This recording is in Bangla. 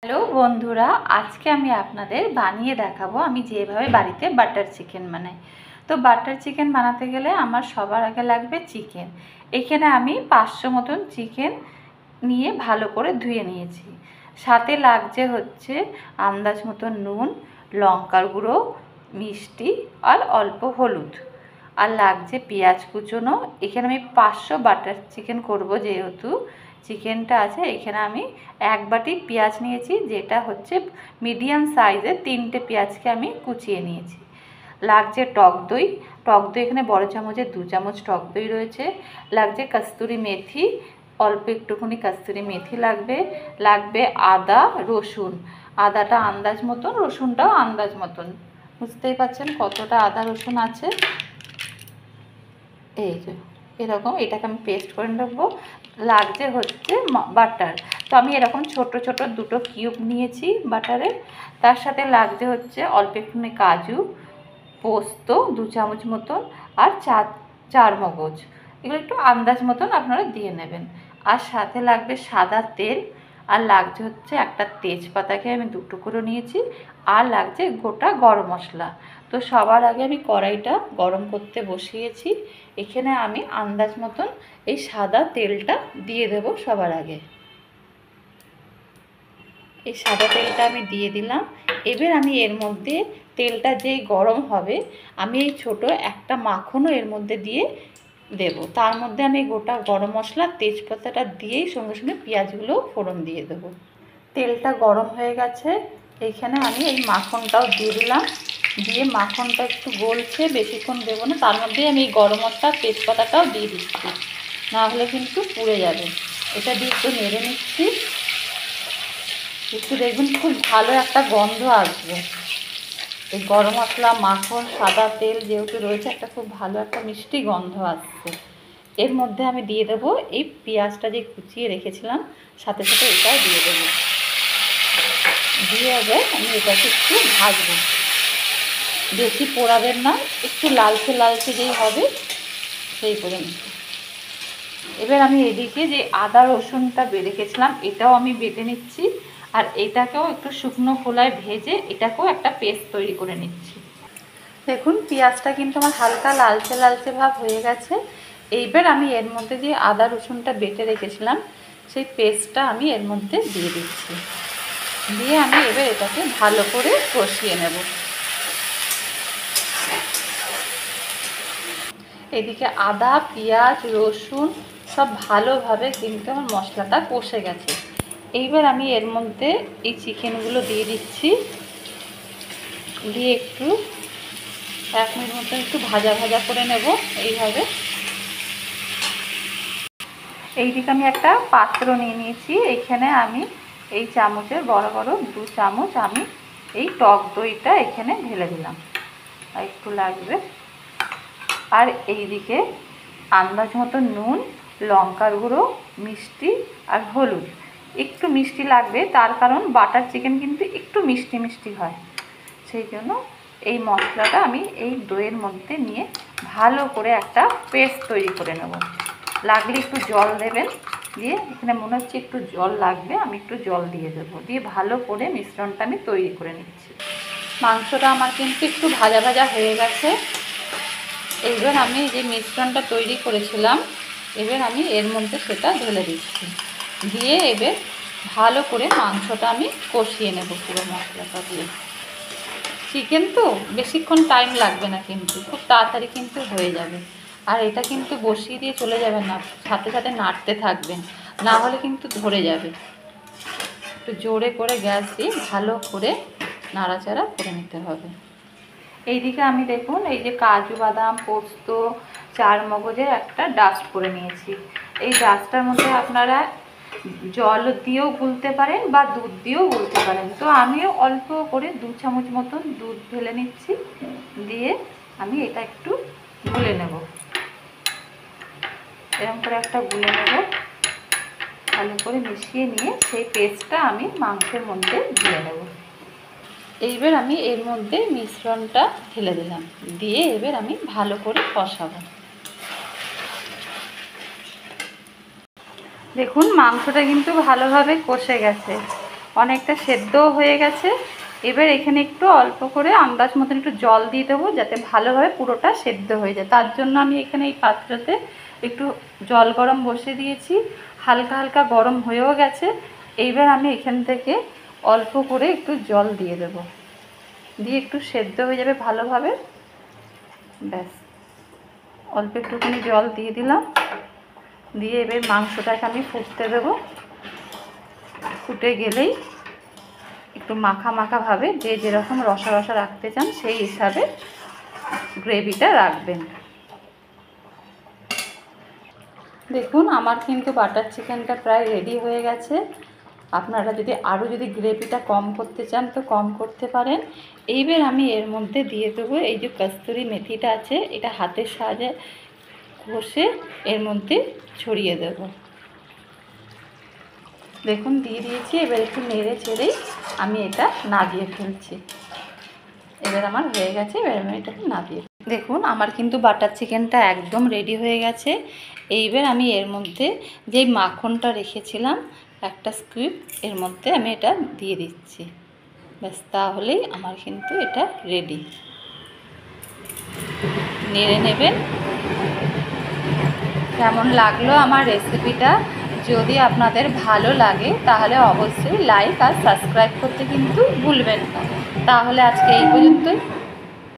হ্যালো বন্ধুরা, আজকে আমি আপনাদের বানিয়ে দেখাবো আমি যেভাবে বাড়িতে বাটার চিকেন বানাই। তো বাটার চিকেন বানাতে গেলে আমার সবার আগে লাগবে চিকেন। এখানে আমি 500 মতন চিকেন নিয়ে ভালো করে ধুয়ে নিয়েছি। সাথে লাগছে হচ্ছে আন্দাজ মতন নুন, লঙ্কার গুঁড়ো, মিষ্টি আর অল্প হলুদ। আর লাগছে পেঁয়াজ কুচনো। এখানে আমি 500 বাটার চিকেন করব, যেহেতু চিকেনটা আছে। এখানে আমি 1 বাটি পেঁয়াজ নিয়েছি, যেটা হচ্ছে মিডিয়াম সাইজের 3টে পেঁয়াজকে আমি কুচিয়ে নিয়েছি। লাগছে টক দই। টক দই এখানে বড় চামচের 2 চামচ টক দই রয়েছে। লাগছে কস্তুরি মেথি, অল্প একটুখানি কস্তুরি মেথি লাগবে। লাগবে আদা, রসুন। আদাটা আন্দাজ মতন, রসুনটাও আন্দাজ মতন। বুঝতেই পারছেন কতটা আদা রসুন আছে। এই যে এরকম, এটাকে আমি পেস্ট করে নেবো। লাগছে হচ্ছে বাটার। তো আমি এরকম ছোট ছোট 2টো কিউব নিয়েছি বাটারে। তার সাথে লাগছে হচ্ছে অল্প একটুখানি কাজু, পোস্ত 2 চামচ মতন, আর চার মগজ। এগুলো একটু আন্দাজ মতন আপনারা দিয়ে নেবেন। আর সাথে লাগবে সাদা তেল। আর লাগছে হচ্ছে একটা তেজপাতাকে আমি 2 টুকরো নিয়েছি। আর লাগছে গোটা গরম মশলা। তো সবার আগে আমি কড়াইটা গরম করতে বসিয়েছি। এখানে আমি আন্দাজ মতন এই সাদা তেলটা দিয়ে দেব সবার আগে। এই সাদা তেলটা আমি দিয়ে দিলাম। এবার আমি এর মধ্যে তেলটা যেই গরম হবে, আমি এই ছোট একটা মাখনও এর মধ্যে দিয়ে দেব। তার মধ্যে আমি গোটা গরম মশলা তেজপাতাটা দিয়েই সঙ্গে সঙ্গে পেঁয়াজগুলো ফোড়ন দিয়ে দেব। তেলটা গরম হয়ে গেছে। এইখানে আমি এই মাখনটাও দিয়ে দিলাম। দিয়ে মাখনটা একটু গলছে, বেশিক্ষণ দেবো না। তার মধ্যেই আমি এই গরম মশলা তেজপাতাটাও দিয়ে দিচ্ছি, না হলে কিন্তু পুড়ে যাবে। এটা দিয়ে একটু নেড়ে নিচ্ছি। একটু দেখুন, খুব ভালো একটা গন্ধ আসবে। এই গরম মশলা, মাখন, সাদা তেল যেহেতু রয়েছে, একটা খুব ভালো একটা মিষ্টি গন্ধ আসছে। এর মধ্যে আমি দিয়ে দেবো এই পেঁয়াজটা যে কুচিয়ে রেখেছিলাম, সাথে সাথে এটাও দিয়ে দেবো। দিয়ে এবার আমি এটাকে একটু ভাজবো। বেশি পোড়াবেন না, একটু লালচে লালচে যেই হবে সেই পর্যন্ত। এবার আমি এদিকে যে আদা রসুনটা রেখেছিলাম, এটাও আমি বেটে নিচ্ছি। আর এটাকেও একটু শুকনো খোলায় ভেজে এটাকেও একটা পেস্ট তৈরি করে নিচ্ছি। দেখুন, পেঁয়াজটা কিন্তু আমার হালকা লালচে লালচে ভাব হয়ে গেছে। এইবার আমি এর মধ্যে যে আদা রসুনটা বেটে রেখেছিলাম, সেই পেস্টটা আমি এর মধ্যে দিয়ে দিচ্ছি। দিয়ে আমি এবার এটাকে ভালো করে কষিয়ে নেব। এদিকে আদা, পেঁয়াজ, রসুন সব ভালোভাবে কিন্তু আমার মশলাটা কষে গেছে। এইবার আমি এর মধ্যে এই চিকেনগুলো দিয়ে দিচ্ছি। দিয়ে একটু 1 মিনিট মতো একটু ভাজা ভাজা করে নেব এইভাবে। এইদিকে আমি একটা পাত্র নিয়ে নিয়েছি। এইখানে আমি এই চামচের বড় বড় 2 চামচ আমি এই টক দইটা এখানে ঢেলে দিলাম। আর একটু লাগবে। আর এইদিকে আন্দাজ মতো নুন, লঙ্কার গুঁড়ো, মিষ্টি আর হলুদ। একটু মিষ্টি লাগবে, তার কারণ বাটার চিকেন কিন্তু একটু মিষ্টি মিষ্টি হয়। সেই জন্য এই মশলাটা আমি এই দইয়ের মধ্যে নিয়ে ভালো করে একটা পেস্ট তৈরি করে নেব। লাগলে একটু জল দেবেন। দিয়ে এখানে মনে হচ্ছে একটু জল লাগবে, আমি একটু জল দিয়ে দেবো। দিয়ে ভালো করে মিশ্রণটা আমি তৈরি করে নিচ্ছি। মাংসটা আমার কিন্তু একটু ভাজা ভাজা হয়ে গেছে। এইবার আমি যে মিশ্রণটা তৈরি করেছিলাম, এবার আমি এর মধ্যে সেটা ঢেলে দিচ্ছি। দিয়ে এবার ভালো করে মাংসটা আমি কষিয়ে নেব পুরো মশলাটা দিয়ে। চিকেন তো বেশিক্ষণ টাইম লাগবে না, কিন্তু খুব তাড়াতাড়ি কিন্তু হয়ে যাবে। আর এটা কিন্তু বসিয়ে দিয়ে চলে যাবেন না, সাথে সাথে নাড়তে থাকবেন, না হলে কিন্তু ধরে যাবে। একটু জোরে করে গ্যাস দিয়ে ভালো করে নাড়াচাড়া করে নিতে হবে। এইদিকে আমি দেখুন, এই যে কাজু বাদাম, পোস্ত, চার মগজের একটা ডাস্ট করে নিয়েছি। এই ডাস্টটার মধ্যে আপনারা জল দিয়েও গুলতে পারেন বা দুধ দিয়েও গুলতে পারেন। তো আমিও অল্প করে 2 চামচ মতন দুধ ঢেলে নিচ্ছি। দিয়ে আমি এটা একটু গুলে নেব। এরকম করে একটা গুলে নেব। ভালো করে মিশিয়ে নিয়ে সেই পেস্টটা আমি মাংসের মধ্যে দিয়ে নেব। এইবার আমি এর মধ্যে মিশ্রণটা ঢেলে দিলাম। দিয়ে এবার আমি ভালো করে কষাবো। দেখুন, মাংসটা কিন্তু ভালোভাবে কষে গেছে। অনেকটা সেদ্ধ হয়ে গেছে। এবার এখানে একটু অল্প করে আন্দাজ মতন একটু জল দিয়ে দেবো, যাতে ভালোভাবে পুরোটা সেদ্ধ হয়ে যায়। তার জন্য আমি এখানে এই পাত্রতে একটু জল গরম বসিয়ে দিয়েছি, হালকা হালকা গরম হয়েও গেছে। এইবার আমি এখান থেকে অল্প করে একটু জল দিয়ে দেব, দিয়ে একটু সেদ্ধ হয়ে যাবে ভালোভাবে। ব্যাস, অল্প একটুখানি জল দিয়ে দিলাম, দিয়ে এবার মাংসটাকে আমি ফুটতে দেবো। ফুটে গেলেই একটু মাখা মাখা ভাবে, যে যেরকম রসা রসা রাখতে চান সেই হিসাবে গ্রেভিটা রাখবেন। দেখুন আমার কিন্তু বাটার চিকেনটা প্রায় রেডি হয়ে গেছে। আপনারা যদি আরও গ্রেভিটা কম করতে চান তো কম করতে পারেন। এইবার আমি এর মধ্যে দিয়ে দেবো এই যে কস্তুরি মেথিটা আছে, এটা হাতের সাহায্যে ঘষে এর মধ্যে ছড়িয়ে দেব। দেখুন দিয়ে দিয়েছি। এবার একটু নেড়ে চেড়েই আমি এটা নামিয়ে ফেলছি। এবার আমার হয়ে গেছে, এবার আমি এটাকে নামিয়ে। দেখুন আমার কিন্তু বাটার চিকেনটা একদম রেডি হয়ে গেছে। এইবার আমি এর মধ্যে যেই মাখনটা রেখেছিলাম একটা স্কুপ, এর মধ্যে আমি এটা দিয়ে দিচ্ছি। ব্যাস, তাহলেই আমার কিন্তু এটা রেডি। নেড়ে নেবেন। কেমন লাগলো আমার রেসিপিটা? যদি আপনাদের ভালো লাগে তাহলে অবশ্যই লাইক আর সাবস্ক্রাইব করতে কিন্তু ভুলবেন না। তাহলে আজকে এই পর্যন্তই।